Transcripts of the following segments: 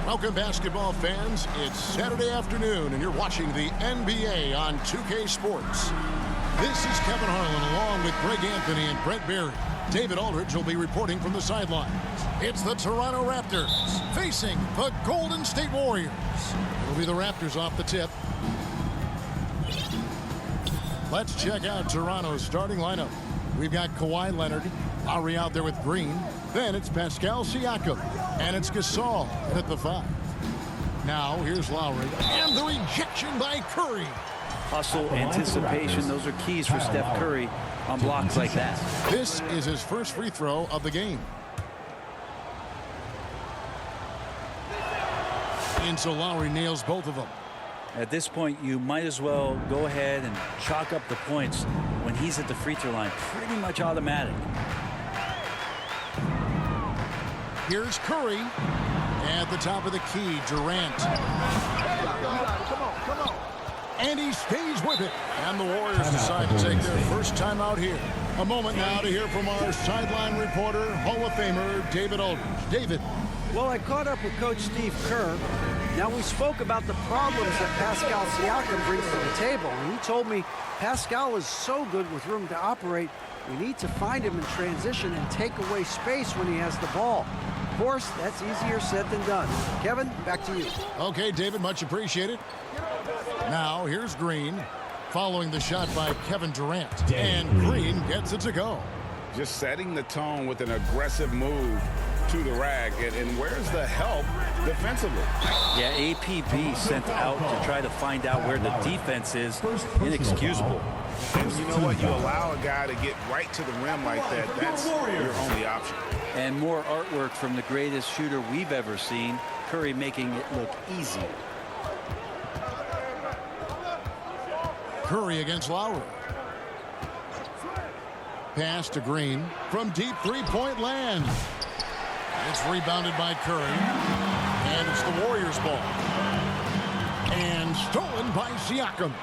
Welcome, basketball fans. It's Saturday afternoon, and you're watching the NBA on 2K Sports. This is Kevin Harlan, along with Greg Anthony and Brent Berry. David Aldridge will be reporting from the sidelines. It's the Toronto Raptors facing the Golden State Warriors. It'll be the Raptors off the tip. Let's check out Toronto's starting lineup. We've got Kawhi Leonard, Lowry out there with Green. Then it's Pascal Siakam, and it's Gasol at the 5. Now here's Lowry, and the rejection by Curry. Hustle, anticipation, those are keys for Steph Curry on blocks like that. This is his first free throw of the game. And so Lowry nails both of them. At this point, you might as well go ahead and chalk up the points when he's at the free throw line. Pretty much automatic. Here's Curry. At the top of the key, Durant. Come on. And he stays with it. And the Warriors decide to take their first time out here. A moment now to hear from our sideline reporter, Hall of Famer David Aldridge. David. Well, I caught up with Coach Steve Kerr. Now, we spoke about the problems that Pascal Siakam brings to the table, and he told me Pascal is so good with room to operate, we need to find him in transition and take away space when he has the ball. Of course, that's easier said than done. Kevin, back to you. Okay, David, much appreciated. Now, here's Green, following the shot by Kevin Durant, and Green gets it to go. Just setting the tone with an aggressive move to the rack, and where's the help defensively? Yeah, APB sent out to try to find out where the defense is. Inexcusable. And you know what? You allow a guy to get right to the rim like that, that's your only option. And more artwork from the greatest shooter we've ever seen. Curry making it look easy. Curry against Lowry. Pass to Green from deep three-point land. It's rebounded by Curry. And it's the Warriors' ball. And stolen by Siakam.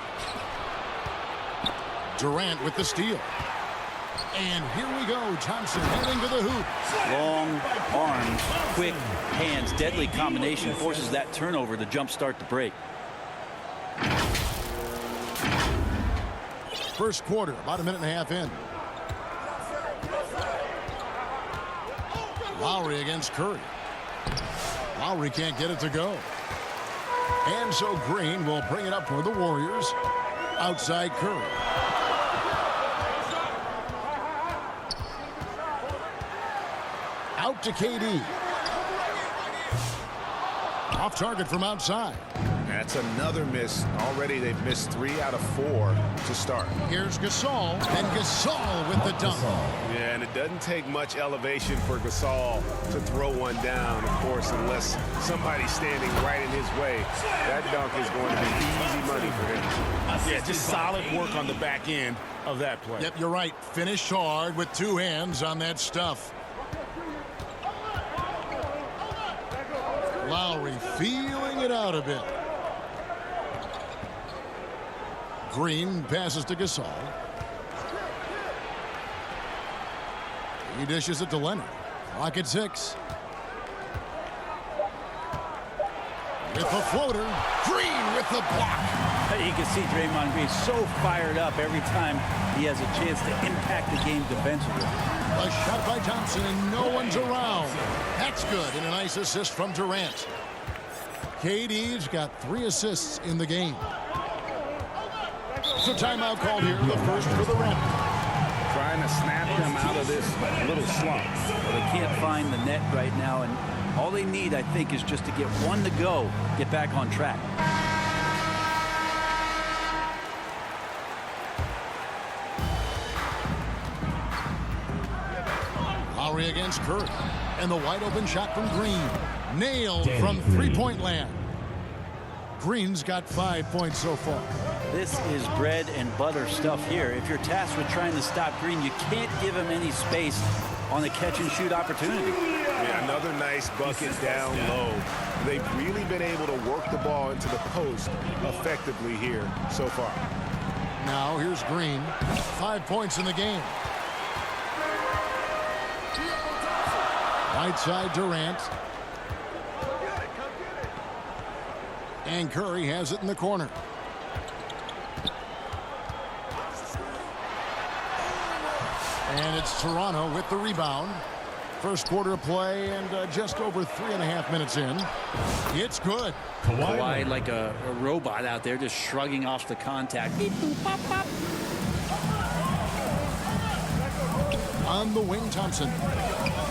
Durant with the steal. And here we go. Thompson heading to the hoop. Long arms, quick hands, deadly combination forces that turnover to jumpstart the break. First quarter, about a minute and a half in. Lowry against Curry. Lowry can't get it to go. And so Green will bring it up for the Warriors. Outside Curry. Out to KD. Off target from outside. That's another miss. Already they've missed 3 out of 4 to start. Here's Gasol, and Gasol with the dunk. Yeah, and it doesn't take much elevation for Gasol to throw one down, of course, unless somebody's standing right in his way. That dunk is going to be easy money for him. Yeah, just solid work on the back end of that play. Yep, you're right. Finished hard with 2 hands on that stuff. Lowry feeling it out a bit. Green passes to Gasol. He dishes it to Leonard. Clock at 6. With the floater. Green with the block. You can see Draymond Green so fired up every time he has a chance to impact the game defensively. A shot by Thompson, and no one's around. That's good, and a nice assist from Durant. KD's got 3 assists in the game. So timeout called here, the first for the Raptors. Trying to snap them out of this little slump. Well, they can't find the net right now, and all they need, I think, is just to get one to go, get back on track. Lowry against Curry, and the wide open shot from Green. Nailed from three-point land. Green's got 5 points so far. This is bread and butter stuff here. If you're tasked with trying to stop Green, you can't give him any space on the catch-and-shoot opportunity. Yeah, another nice bucket down low. They've really been able to work the ball into the post effectively here so far. Now here's Green. 5 points in the game. Right side Durant. And Curry has it in the corner. And it's Toronto with the rebound. First quarter of play and just over 3.5 minutes in. It's good. Kawhi like a robot out there just shrugging off the contact. Beep, boop, pop, pop. On the wing, Thompson.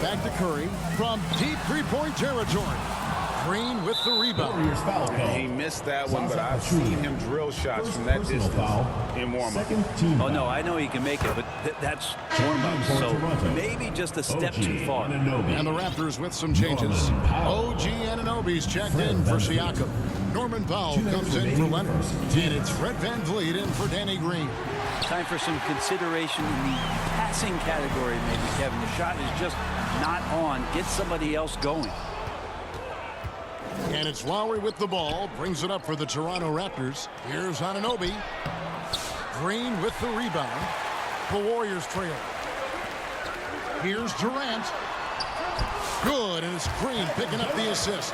Back to Curry from deep three-point territory. Green with the rebound. He missed that one, but I've seen him drill shots from that distance in warm-up. Oh, no, I know he can make it, but that's warm-up, so maybe just a step too far. And the Raptors with some changes. OG Anunoby's checked in for Siakam. Norman Powell comes in for Leonard. And it's Fred VanVleet in for Danny Green. Time for some consideration in the passing category, maybe, Kevin. The shot is just not on. Get somebody else going. And it's Lowry with the ball. Brings it up for the Toronto Raptors. Here's Anunoby. Green with the rebound. The Warriors trail. Here's Durant. Good, and it's Green picking up the assist.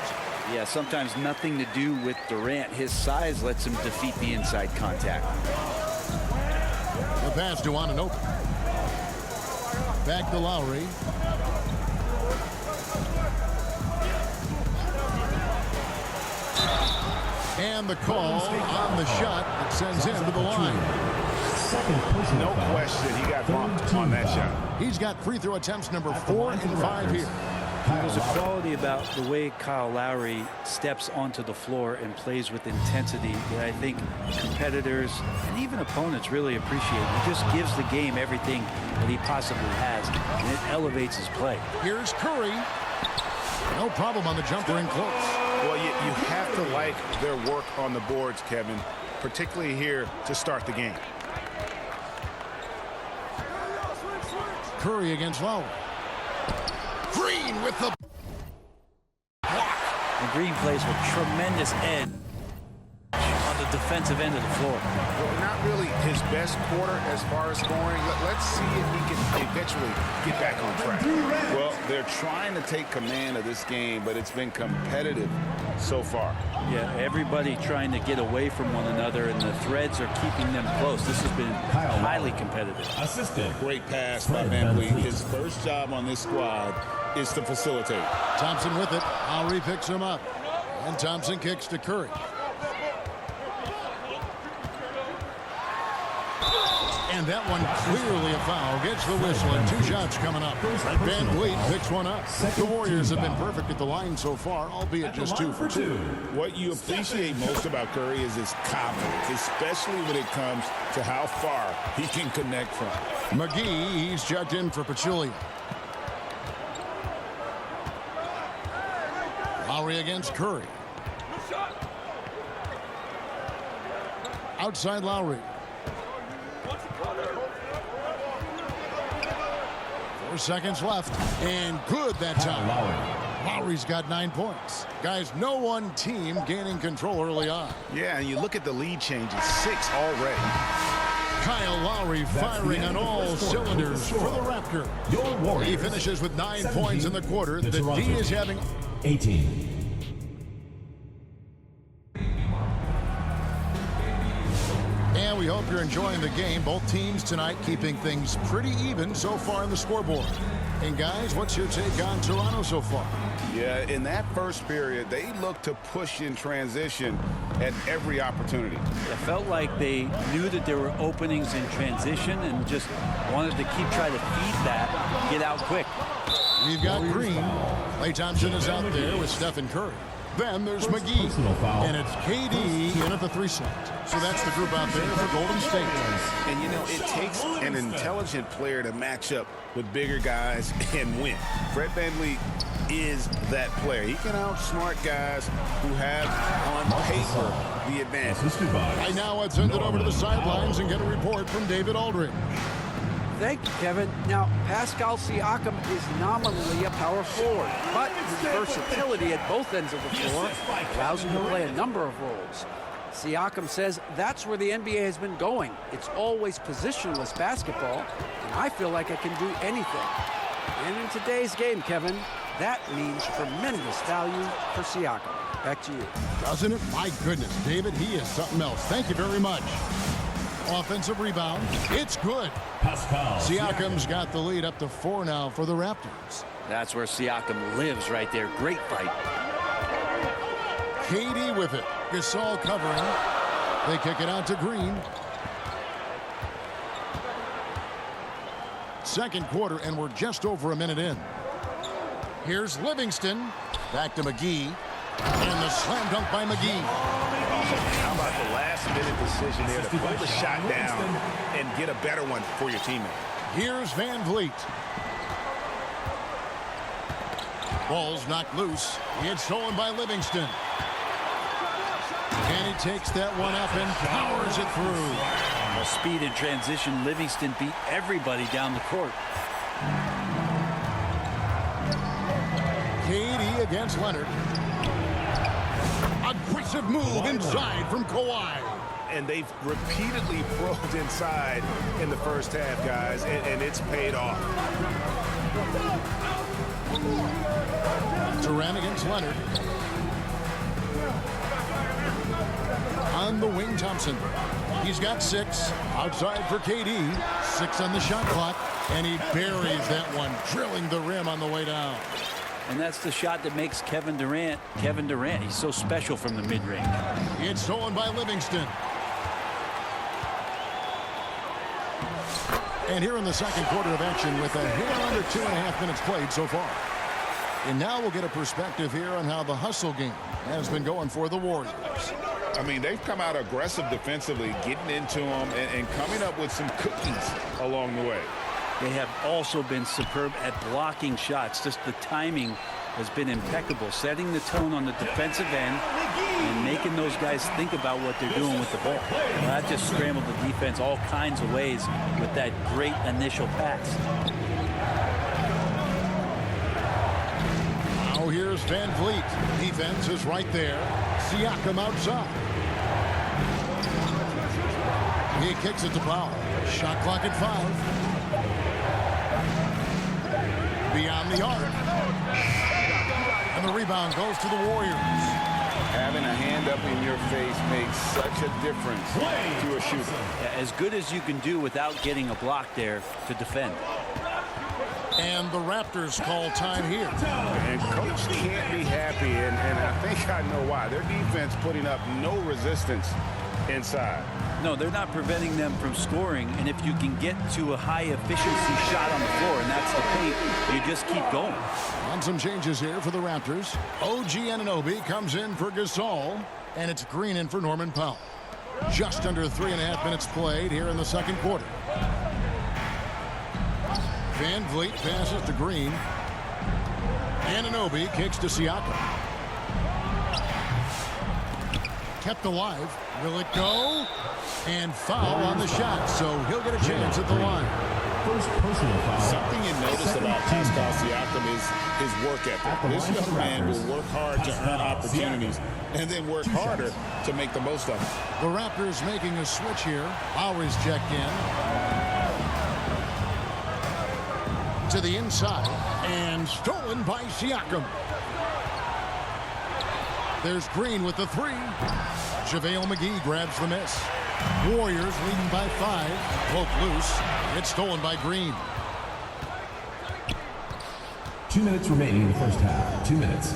Yeah, sometimes nothing to do with Durant. His size lets him defeat the inside contact. The pass to Anunoby. Back to Lowry. And the call on the shot that sends him to the line. No question, he got bumped on that shot. He's got free throw attempts number 4 and 5 here. There's a quality about the way Kyle Lowry steps onto the floor and plays with intensity that I think competitors and even opponents really appreciate. He just gives the game everything that he possibly has, and it elevates his play. Here's Curry. No problem on the jumper in close. Well, you have to like their work on the boards, Kevin, particularly here to start the game. Curry against Lowry. Green with the block. And Green plays with tremendous edge on the defensive end of the floor. Well, not really his best quarter as far as scoring. Let's see if he can eventually get back on track. Well, they're trying to take command of this game, but it's been competitive so far. Yeah, everybody trying to get away from one another, and the threads are keeping them close. This has been highly competitive. Great pass by VanVleet. His first job on this squad is to facilitate. Thompson with it. Lowry picks him up. And Thompson kicks to Curry. And that one clearly a foul. Gets the whistle and 2 shots coming up. VanVleet picks one up. The Warriors have been perfect at the line so far, albeit just 2 for 2. What you appreciate most about Curry is his confidence, especially when it comes to how far he can connect from. McGee, he's checked in for Pachulia. Lowry against Curry. Outside Lowry. 4 seconds left. And good that time. Lowry's got 9 points. Guys, no one team gaining control early on. Yeah, and you look at the lead changes, 6 already. Kyle Lowry firing on all cylinders for the Raptor. He finishes with 9 points in the quarter. The D is having 18. And we hope you're enjoying the game. Both teams tonight keeping things pretty even so far in the scoreboard. And guys, what's your take on Toronto so far? Yeah, in that first period, they looked to push in transition at every opportunity. It felt like they knew that there were openings in transition and just wanted to keep trying to feed that and get out quick. We've got Green. Klay Thompson is out there with Stephen Curry. Then there's McGee. And it's KD in at the 3 slot. So that's the group out there for Golden State. And, you know, it takes an intelligent player to match up with bigger guys and win. Fred VanVleet is that player. He can outsmart guys who have, on paper, the advantage. Right now, let's send it over to the sidelines and get a report from David Aldridge. Thank you, Kevin. Now, Pascal Siakam is nominally a power forward, but his versatility at both ends of the floor allows him to play a number of roles. Siakam says that's where the NBA has been going. It's always positionless basketball, and I feel like I can do anything. And in today's game, Kevin, that means tremendous value for Siakam. Back to you. Doesn't it? My goodness, David, he is something else. Thank you very much. Offensive rebound. It's good. Siakam's got the lead up to 4 now for the Raptors. That's where Siakam lives right there. Great fight. KD with it. Gasol covering. They kick it out to Green. Second quarter, and we're just over a minute in. Here's Livingston. Back to McGee. And the slam dunk by McGee. How about the last-minute decision there to pull the shot down and get a better one for your teammate? Here's Van Vliet. Ball's knocked loose. It's stolen by Livingston. And he takes that one up and powers it through. Well, speed and transition, Livingston beat everybody down the court. KD against Leonard. Aggressive move inside from Kawhi. And they've repeatedly probed inside in the first half, guys, and it's paid off. Durant against Leonard. On the wing, Thompson. He's got 6. Outside for KD. 6 on the shot clock. And he buries that one, drilling the rim on the way down. And that's the shot that makes Kevin Durant. He's so special from the mid-range. It's stolen by Livingston. And here in the second quarter of action with a little under 2.5 minutes played so far. And now we'll get a perspective here on how the hustle game has been going for the Warriors. I mean, they've come out aggressive defensively, getting into them and coming up with some cookies along the way. They have also been superb at blocking shots. Just the timing has been impeccable, setting the tone on the defensive end and making those guys think about what they're doing with the ball. Well, that just scrambled the defense all kinds of ways with that great initial pass. Now here's Van Vliet. Defense is right there. Siakam outside. He kicks it to Powell. Shot clock at 5. Beyond the arc. And the rebound goes to the Warriors. Having a hand up in your face makes such a difference to a shooter. Yeah, as good as you can do without getting a block there to defend. And the Raptors call time here. And coach can't be happy, and I think I know why. Their defense putting up no resistance inside. No, they're not preventing them from scoring, and if you can get to a high efficiency shot on the floor, and that's the paint, you just keep going. On some changes here for the Raptors. OG Anunoby comes in for Gasol, and it's Green in for Norman Powell. Just under 3.5 minutes played here in the second quarter. Van Vliet passes to Green. Anunoby kicks to Siakam. Kept alive. Will it go? And foul on the shot, so he'll get a chance at the line. First personal foul. Something you notice about Pascal Siakam is his work ethic. This young man will work hard to earn opportunities and then work harder to make the most of them. The Raptors making a switch here. Lowry's checked in. To the inside, and stolen by Siakam. There's Green with the 3. JaVale McGee grabs the miss. Warriors leading by 5. Cloak loose. It's stolen by Green. 2 minutes remaining in the first half. 2 minutes.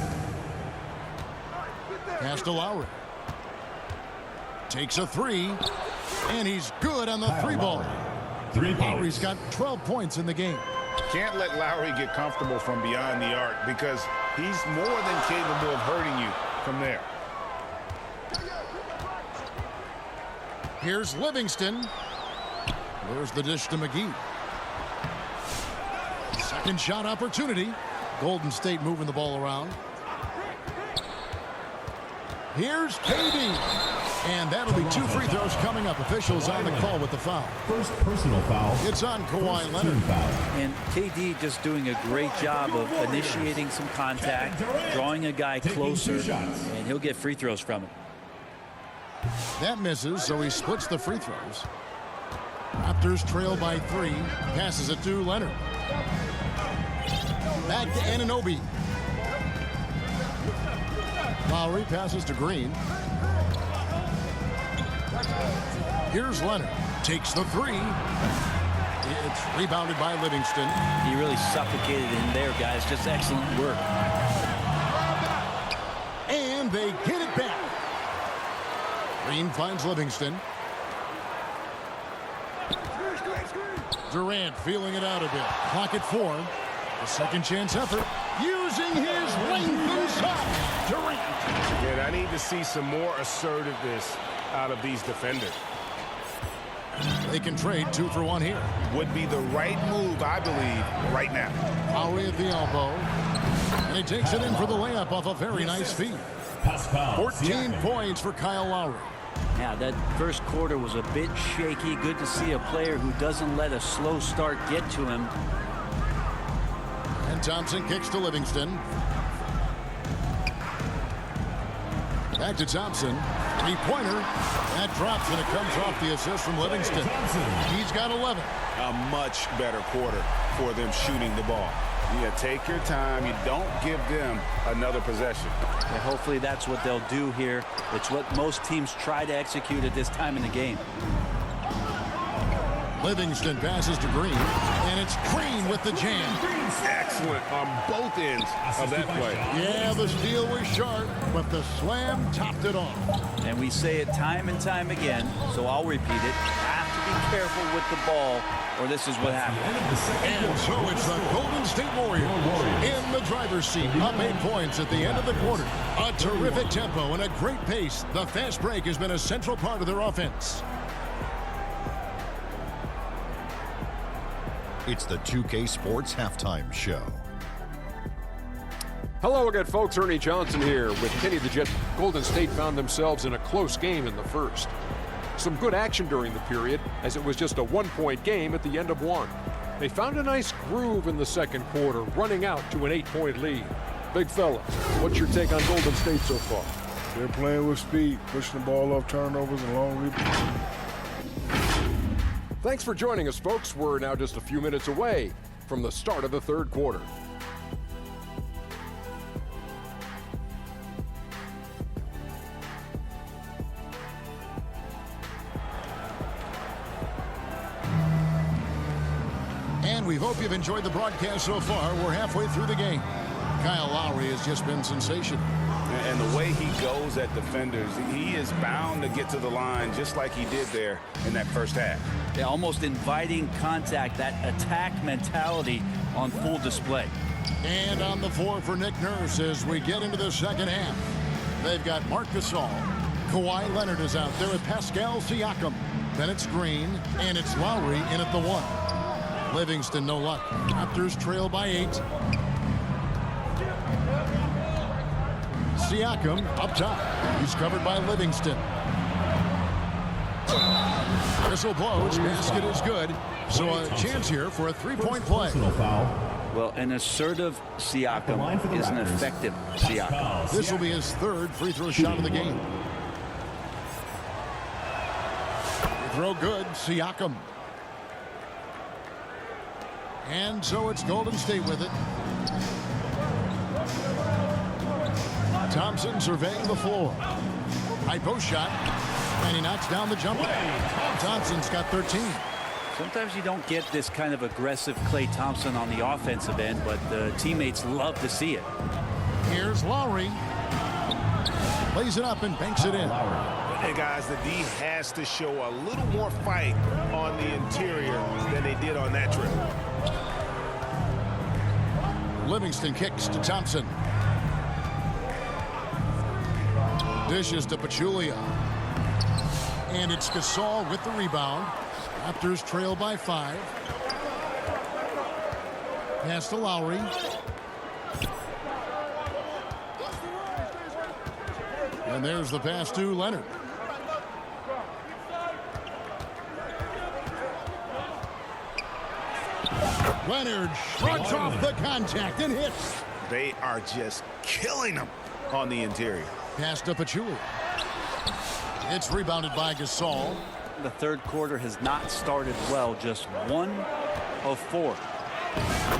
Pass to Lowry. Takes a 3. And he's good on the 3-ball. 3 Lowry's got 12 points in the game. Can't let Lowry get comfortable from beyond the arc because he's more than capable of hurting you from there. Here's Livingston. There's the dish to McGee. Second shot opportunity. Golden State moving the ball around. Here's KD. And that'll be 2 free throws coming up. Officials on the call with the foul. First personal foul. It's on Kawhi Leonard. And KD just doing a great job of initiating some contact, drawing a guy closer, and he'll get free throws from it. That misses, so he splits the free throws. Raptors trail by 3. Passes it to Leonard. Back to Anunoby. Lowry passes to Green. Here's Leonard. Takes the three. It's rebounded by Livingston. He really suffocated him there, guys. Just excellent work. And they get it back. Green finds Livingston. Durant feeling it out a bit. Clock at 4. A second chance effort. Using his length inside. Durant. Yeah, I need to see some more assertiveness out of these defenders. They can trade 2 for 1 here. Would be the right move, I believe, right now. Lowry at the elbow. And he takes it in for the layup off a very nice feed. 14 points for Kyle Lowry. Yeah, that first quarter was a bit shaky. Good to see a player who doesn't let a slow start get to him. And Thompson kicks to Livingston. Back to Thompson. Three-pointer. That drops, and it comes off the assist from Livingston. He's got 11. A much better quarter for them shooting the ball. Yeah, take your time. You don't give them another possession. Yeah, hopefully that's what they'll do here. It's what most teams try to execute at this time in the game. Livingston passes to Green, and it's Green with the jam. Excellent on both ends of that play. Yeah, the steal was sharp, but the slam topped it off. And we say it time and time again, so I'll repeat it. Have to be careful with the ball, or this is what happens. And so it's the Golden State Warriors in the driver's seat, up 8 points at the end of the quarter. A terrific tempo and a great pace. The fast break has been a central part of their offense. It's the 2K Sports Halftime Show. Hello again, folks. Ernie Johnson here with Kenny the Jet. Golden State found themselves in a close game in the first. Some good action during the period, as it was just a 1-point game at the end of one. They found a nice groove in the second quarter, running out to an 8-point lead. Big fella, what's your take on Golden State so far? They're playing with speed, pushing the ball off turnovers and long rebounds. Thanks for joining us, folks. We're now just a few minutes away from the start of the third quarter. And we hope you've enjoyed the broadcast so far. We're halfway through the game. Kyle Lowry has just been sensational. And the way he goes at defenders, he is bound to get to the line just like he did there in that first half. Yeah, almost inviting contact, that attack mentality on full display. And on the floor for Nick Nurse as we get into the second half. They've got Marc Gasol. Kawhi Leonard is out there with Pascal Siakam. Then it's Green, and it's Lowry in at the 1. Livingston, no luck. Raptors trail by 8. Siakam up top. He's covered by Livingston. Whistle blows. Basket is good. So a chance here for a 3-point play. Well, an assertive Siakam is an effective Siakam. This will be his 3rd free throw shot of the game. Free throw good. Siakam. And so it's Golden State with it. Thompson surveying the floor. High post shot. And he knocks down the jumper. Thompson's got 13. Sometimes you don't get this kind of aggressive Klay Thompson on the offensive end, but the teammates love to see it. Here's Lowry. Plays it up and banks it in. Hey, guys, the D has to show a little more fight on the interior than they did on that trip. Livingston kicks to Thompson. Dishes to Pachulia. And it's Gasol with the rebound. Raptors trail by 5. Pass to Lowry. And there's the pass to Leonard. Leonard shrugs off the contact and hits. They are just killing them on the interior. Pass to Pachulia. It's rebounded by Gasol. The third quarter has not started well, just 1 of 4.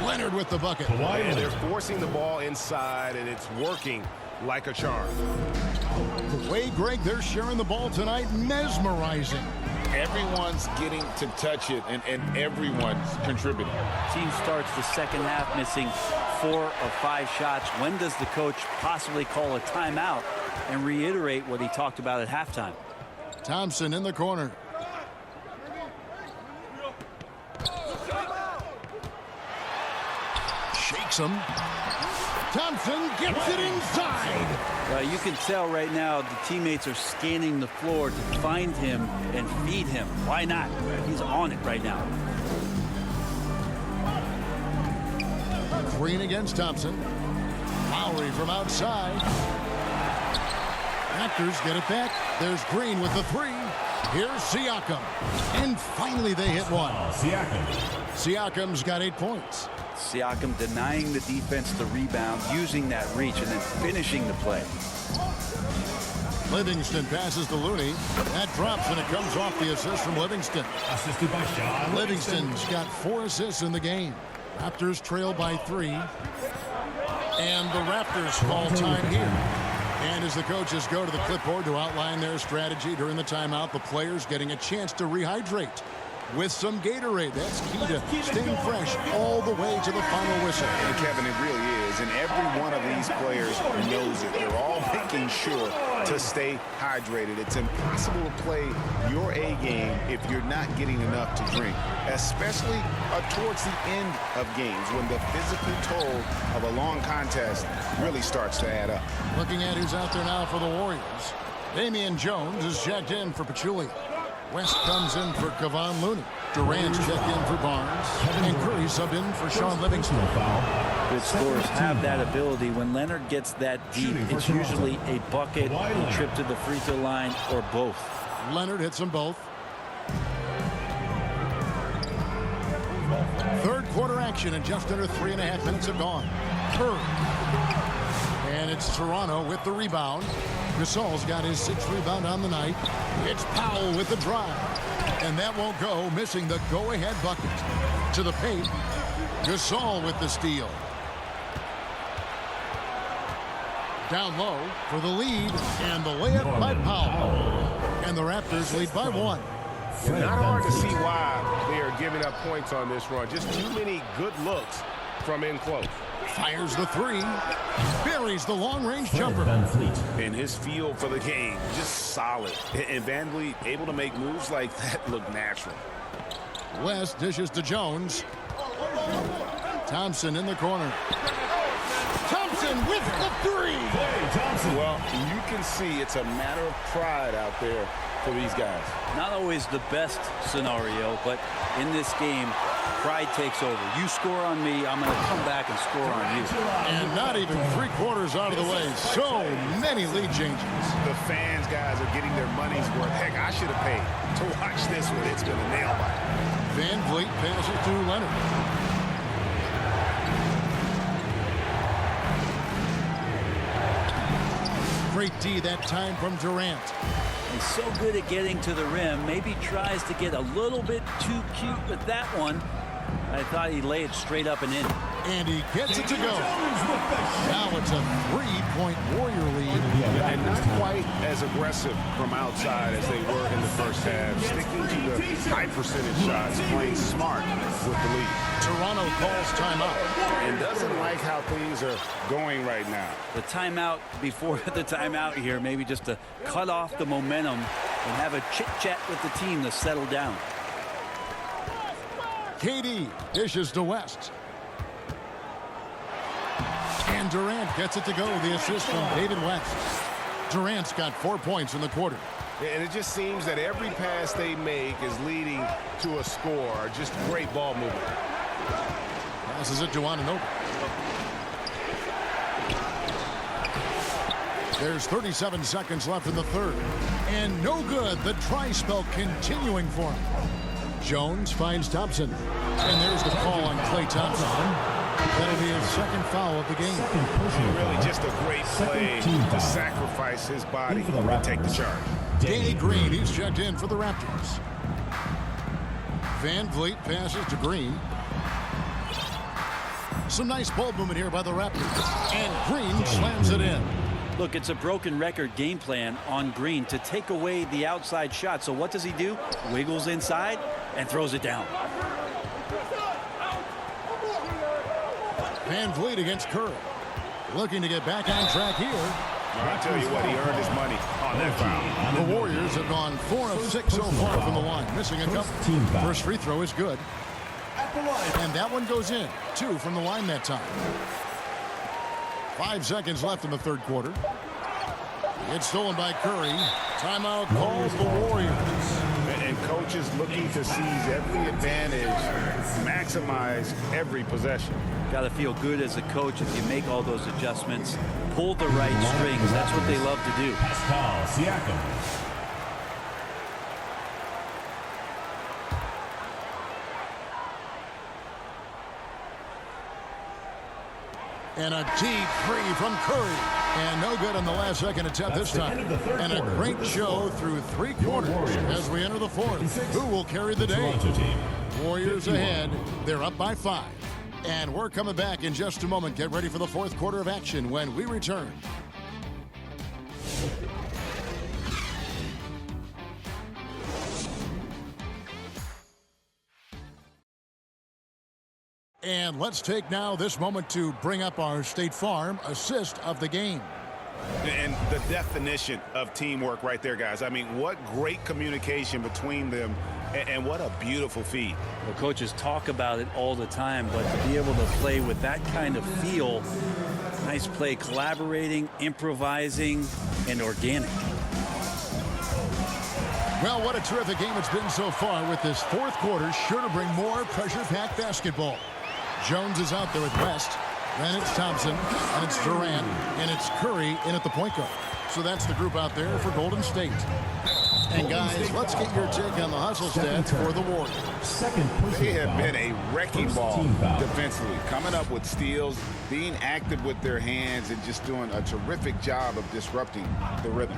Leonard with the bucket. And they're forcing the ball inside, and it's working. like a charm. The way, Greg, they're sharing the ball tonight, mesmerizing. Everyone's getting to touch it, and everyone's contributing. Team starts the second half missing 4 or 5 shots. When does the coach possibly call a timeout and reiterate what he talked about at halftime? Thompson in the corner. Shakes him. Thompson gets it inside. You can tell right now the teammates are scanning the floor to find him and feed him. Why not? He's on it right now. Green against Thompson. Lowry from outside. Raptors get it back. There's Green with the 3. Here's Siakam. And finally they hit one. Siakam's got 8 points. Siakam denying the defense the rebound, using that reach, and then finishing the play. Livingston passes to Looney. That drops, and it comes off the assist from Livingston. Assisted by Sean Livingston's got 4 assists in the game. Raptors trail by 3. And the Raptors call time here. And as the coaches go to the clipboard to outline their strategy during the timeout, the players getting a chance to rehydrate with some Gatorade. That's key to staying fresh all the way to the final whistle. And Kevin, it really is. And every one of these players knows it. They're all making sure to stay hydrated. It's impossible to play your A game if you're not getting enough to drink, especially towards the end of games when the physical toll of a long contest really starts to add up. Looking at who's out there now for the Warriors. Damian Jones is checked in for Pachulia. West comes in for Kevon Looney. Durant's checked in for Barnes. And Curry subbed in for Sean Livingston. Good scorers have that ability. When Leonard gets that deep, it's usually a bucket, a trip to the free throw line, or both. Leonard hits them both. Third quarter action, and just under 3.5 minutes have gone. Curry. And it's Toronto with the rebound. Gasol's got his 6th rebound on the night. It's Powell with the drive. And that won't go, missing the go-ahead bucket. To the paint, Gasol with the steal. Down low for the lead, and the layup by Powell. And the Raptors lead by 1. Not hard to see why they are giving up points on this run. Just too many good looks from in close. Fires the 3. Buries the long-range jumper. And his feel for the game, just solid. And VanVleet able to make moves like that look natural. West dishes to Jones. Thompson in the corner. Thompson with the 3. Well, you can see it's a matter of pride out there for these guys. Not always the best scenario, but in this game, pride takes over. You score on me, I'm going to come back and score on you. And not even 3/4 out of the way. So many lead changes. The fans, guys, are getting their money's worth. Heck, I should have paid to watch this one. It's been a nail biter. VanVleet passes to Leonard. Great D that time from Durant. He's so good at getting to the rim. Maybe tries to get a little bit too cute with that one. I thought he'd lay it straight up and in. And he gets it to go. Now it's a 3-point Warrior lead. And not quite as aggressive from outside as they were in the first half. Sticking to the high percentage shots, playing smart with the lead. Toronto calls timeout. And doesn't like how things are going right now. The timeout before the timeout here, maybe just to cut off the momentum and have a chit-chat with the team to settle down. KD dishes to West. And Durant gets it to go. The assist from David West. Durant's got 4 points in the quarter. And it just seems that every pass they make is leading to a score. Just great ball movement. Passes it to Anunoby. There's 37 seconds left in the third. And no good. The try spell continuing for him. Jones finds Thompson. And there's the call on Klay Thompson. That'll be his second foul of the game. Really just a great play to sacrifice his body to take the charge. Danny Green, he's checked in for the Raptors. VanVleet passes to Green. Some nice ball movement here by the Raptors. And Green slams it in. Look, it's a broken record game plan on Green to take away the outside shot. So what does he do? Wiggles inside and throws it down. Van Vliet against Curry. Looking to get back on track here. I tell you what, he earned his money on that foul. The Warriors have gone 4 of 6 so far from the line, missing a couple. First free throw is good. And that one goes in. 2 from the line that time. 5 seconds left in the third quarter. It's stolen by Curry. Timeout calls the Warriors. And coaches looking to seize every advantage, maximize every possession. Got to feel good as a coach if you make all those adjustments, pull the right strings. That's what they love to do. Pascal Siakam. And a deep three from Curry. And no good on the last second attempt this time. And a great show through 3 quarters as we enter the fourth. Who will carry the day? Warriors ahead. They're up by 5. And we're coming back in just a moment. Get ready for the fourth quarter of action when we return. And let's take now this moment to bring up our State Farm assist of the game. And the definition of teamwork right there, guys. I mean, what great communication between them, and what a beautiful feed. Well, coaches talk about it all the time, but to be able to play with that kind of feel, nice play, collaborating, improvising, and organic. Well, what a terrific game it's been so far with this fourth quarter, sure to bring more pressure-packed basketball. Jones is out there with West. Then it's Thompson, and it's Durant, and it's Curry in at the point guard. So that's the group out there for Golden State. And guys, let's get your take on the hustle stats for the Warriors. They have been a wrecking ball defensively, coming up with steals, being active with their hands, and just doing a terrific job of disrupting the rhythm.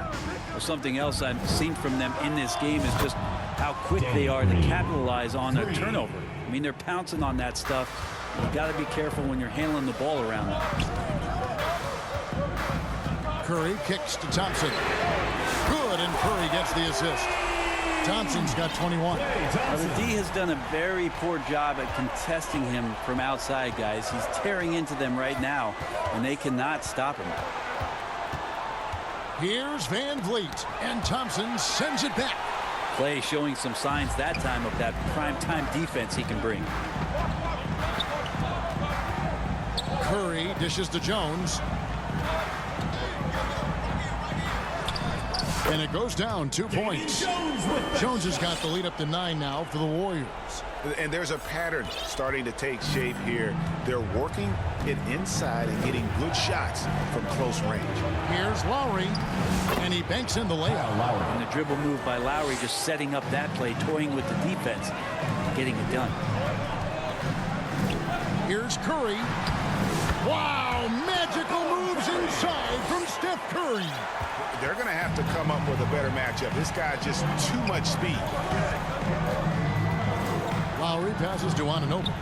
Well, something else I've seen from them in this game is just how quick they are to capitalize on a turnover. I mean, they're pouncing on that stuff. You've got to be careful when you're handling the ball around them. Curry kicks to Thompson. Good, and Curry gets the assist. Thompson's got 21. Now, the D has done a very poor job at contesting him from outside, guys. He's tearing into them right now, and they cannot stop him. Here's Van Vliet, and Thompson sends it back. Klay showing some signs that time of that prime-time defense he can bring. Curry dishes to Jones. And it goes down 2 points. Jones has got the lead up to 9 now for the Warriors. And there's a pattern starting to take shape here. They're working it inside and getting good shots from close range. Here's Lowry, and he banks in the layup. And the dribble move by Lowry, just setting up that play, toying with the defense, getting it done. Here's Curry. Wow, magical moves inside from Steph Curry. They're going to have to come up with a better matchup. This guy just too much speed. Lowry passes to Anunoby.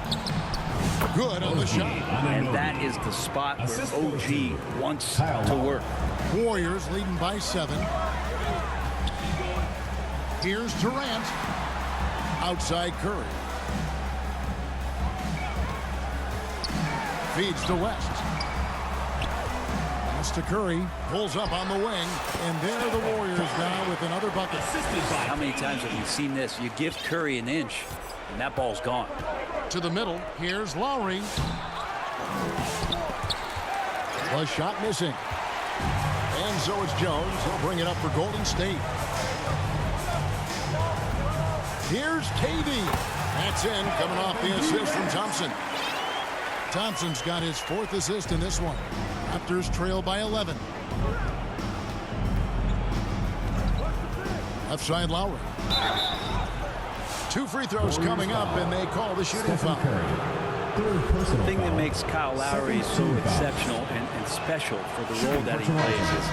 Good on the shot. And that is the spot where OG wants to work. Warriors leading by 7. Here's Durant. Outside Curry. Feeds to West. West to Curry. Pulls up on the wing. And there the Warriors now with another bucket. How many times have you seen this? You give Curry an inch, and that ball's gone. To the middle. Here's Lowry. A shot missing. And so it's Jones. He'll bring it up for Golden State. Here's KD. That's in, coming off the assist from Thompson. Thompson's got his 4th assist in this one. Raptors trail by 11. Left side Lowry. 2 free throws coming up, and they call the shooting foul. The thing that makes Kyle Lowry so exceptional and special for the role that he plays is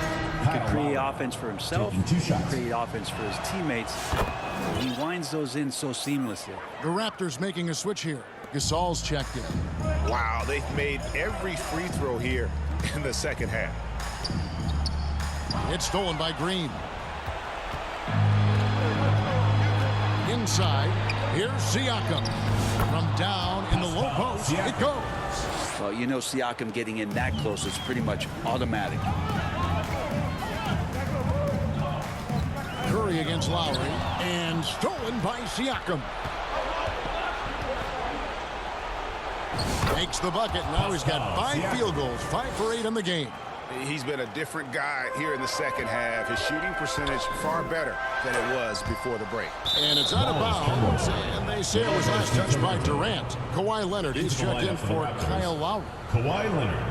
he can create offense for himself, he can create offense for his teammates. He winds those in so seamlessly. The Raptors making a switch here. Gasol's checked in. Wow, they've made every free throw here in the second half. It's stolen by Green. Inside, here's Siakam. From down in the low post, it goes. Well, you know, Siakam getting in that close is pretty much automatic. Curry against Lowry, and stolen by Siakam. Makes the bucket. Now he's got 5 field goals, 5 for 8 in the game. He's been a different guy here in the second half. His shooting percentage far better than it was before the break. And it's out of bounds, and they say it was last touched by Durant. Kawhi Leonard, he's checked in for Kyle Lowry. Kawhi Leonard.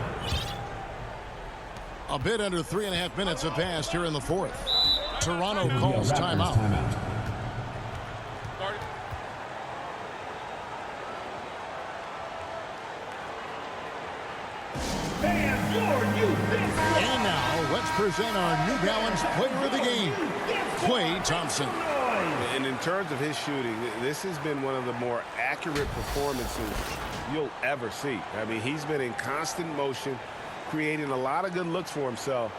A bit under 3.5 minutes have passed here in the fourth. Toronto calls timeout. And now, let's present our New Balance player of the game, Klay Thompson. And in terms of his shooting, this has been one of the more accurate performances you'll ever see. I mean, he's been in constant motion, creating a lot of good looks for himself.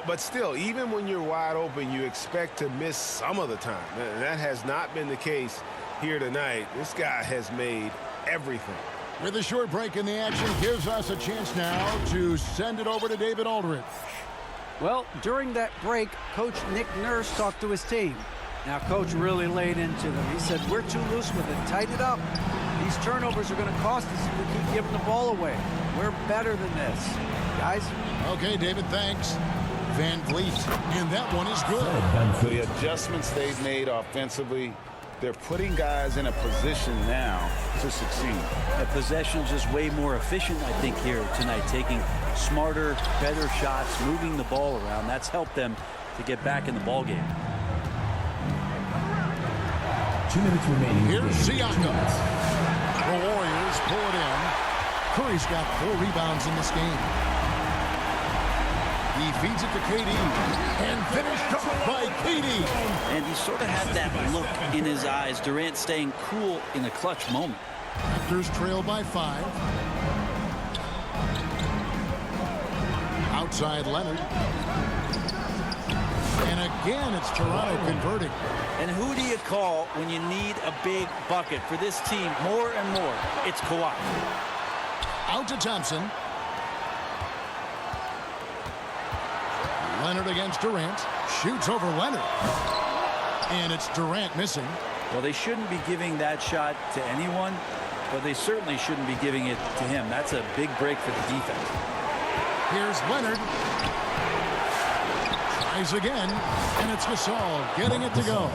But still, even when you're wide open, you expect to miss some of the time. And that has not been the case here tonight. This guy has made everything. With a short break in the action, gives us a chance now to send it over to David Aldridge. Well, during that break, Coach Nick Nurse talked to his team. Now, Coach really laid into them. He said, we're too loose with it. Tighten it up. These turnovers are going to cost us if we keep giving the ball away. We're better than this. Guys? Okay, David, thanks. Van Vliet, and that one is good. The adjustments they've made offensively, they're putting guys in a position now to succeed. The possession's just way more efficient, I think, here tonight. Taking smarter, better shots, moving the ball around. That's helped them to get back in the ball game. 2 minutes remaining. Here's Siakam. The Warriors pull it in. Curry's got 4 rebounds in this game. He feeds it to KD, and finished off by KD. And he sort of had that look in his eyes. Durant staying cool in a clutch moment. Raptors trail by 5. Outside Leonard. And again, it's Toronto converting. And who do you call when you need a big bucket for this team more and more? It's Kawhi. Out to Thompson. Leonard against Durant. Shoots over Leonard. And it's Durant missing. Well, they shouldn't be giving that shot to anyone, but they certainly shouldn't be giving it to him. That's a big break for the defense. Here's Leonard. Tries again, and it's Gasol getting it to go.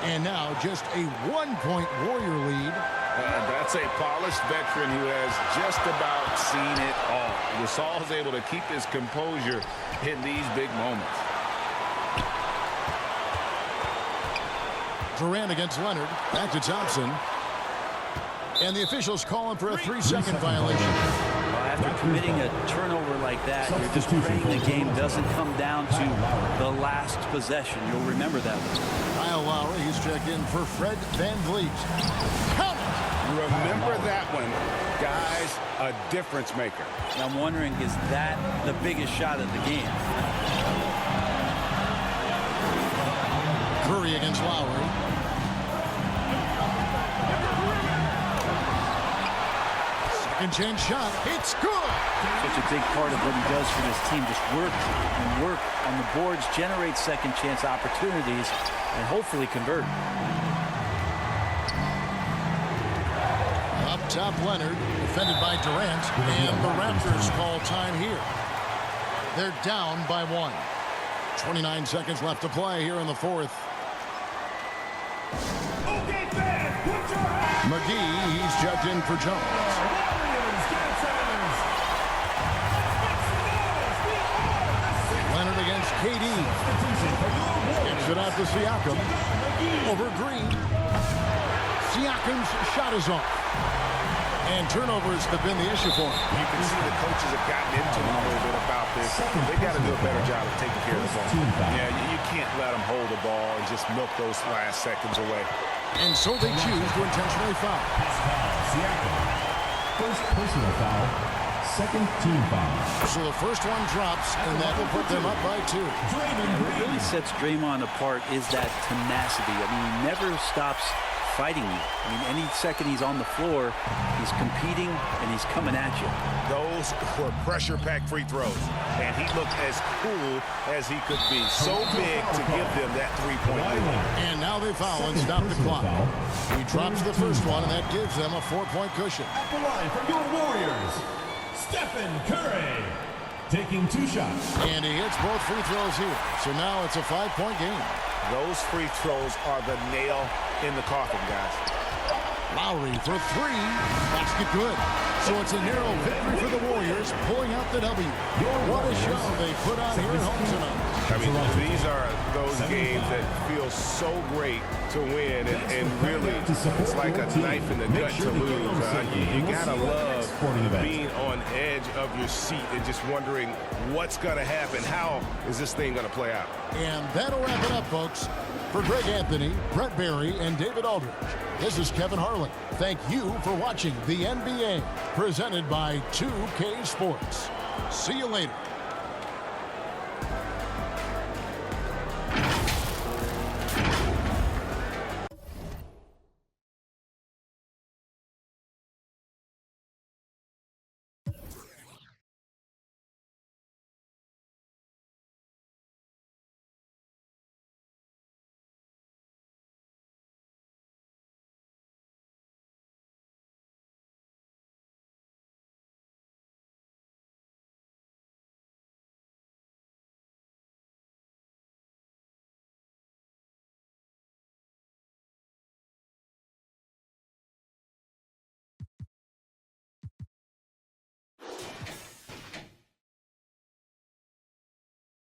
And now just a 1-point Warrior lead. That's a polished veteran who has just about seen it all. Gasol is able to keep his composure in these big moments. Durant against Leonard. Back to Thompson. And the officials calling for a 3-second violation. Well, after committing a turnover like that, you're just praying the game doesn't come down to the last possession. You'll remember that one. Kyle Lowry, he's checked in for Fred Van Vliet. Count it! Remember that one, guys, a difference maker. I'm wondering, is that the biggest shot of the game? Curry against Lowry. Second chance shot. It's good. Such a big part of what he does for this team. Just work and work on the boards, generate second chance opportunities, and hopefully convert. Up top, Leonard, defended by Durant, and the Raptors call time here. They're down by 1. 29 seconds left to play here in the fourth. McGee, he's checked in for Jones. Leonard against KD. Gets it out to Siakam. Over Green. Siakam's shot is off. And turnovers have been the issue for him. You can see the coaches have gotten into him a little bit about this. They got to do a better job of taking care of the ball. Yeah, you can't let them hold the ball and just milk those last seconds away. And so they choose to intentionally foul. First personal foul, second team foul. So the first one drops, and that will put them up by 2. What really sets Draymond apart is that tenacity. I mean, he never stops fighting you. I mean, any second he's on the floor, he's competing and he's coming at you. Those were pressure-packed free throws, and he looked as cool as he could be. So big to give them that three-point lead. And now they foul and stop the clock. He drops the first one, and that gives them a 4-point cushion. At the line for your Warriors, Stephen Curry, taking 2 shots. And he hits both free throws here. So now it's a 5-point game. Those free throws are the nail in the coffin, guys. Lowry for 3. Basket good. So it's a narrow victory for the Warriors, pulling out the W. What a show they put on here at home tonight. I mean, these are those games that feel so great to win, and really, it's like a knife in the gut to lose. You gotta love being on edge of your seat and just wondering what's gonna happen. How is this thing gonna play out? And that'll wrap it up, folks. For Greg Anthony, Brett Barry, and David Aldridge, this is Kevin Harlan. Thank you for watching the NBA, presented by 2K Sports. See you later.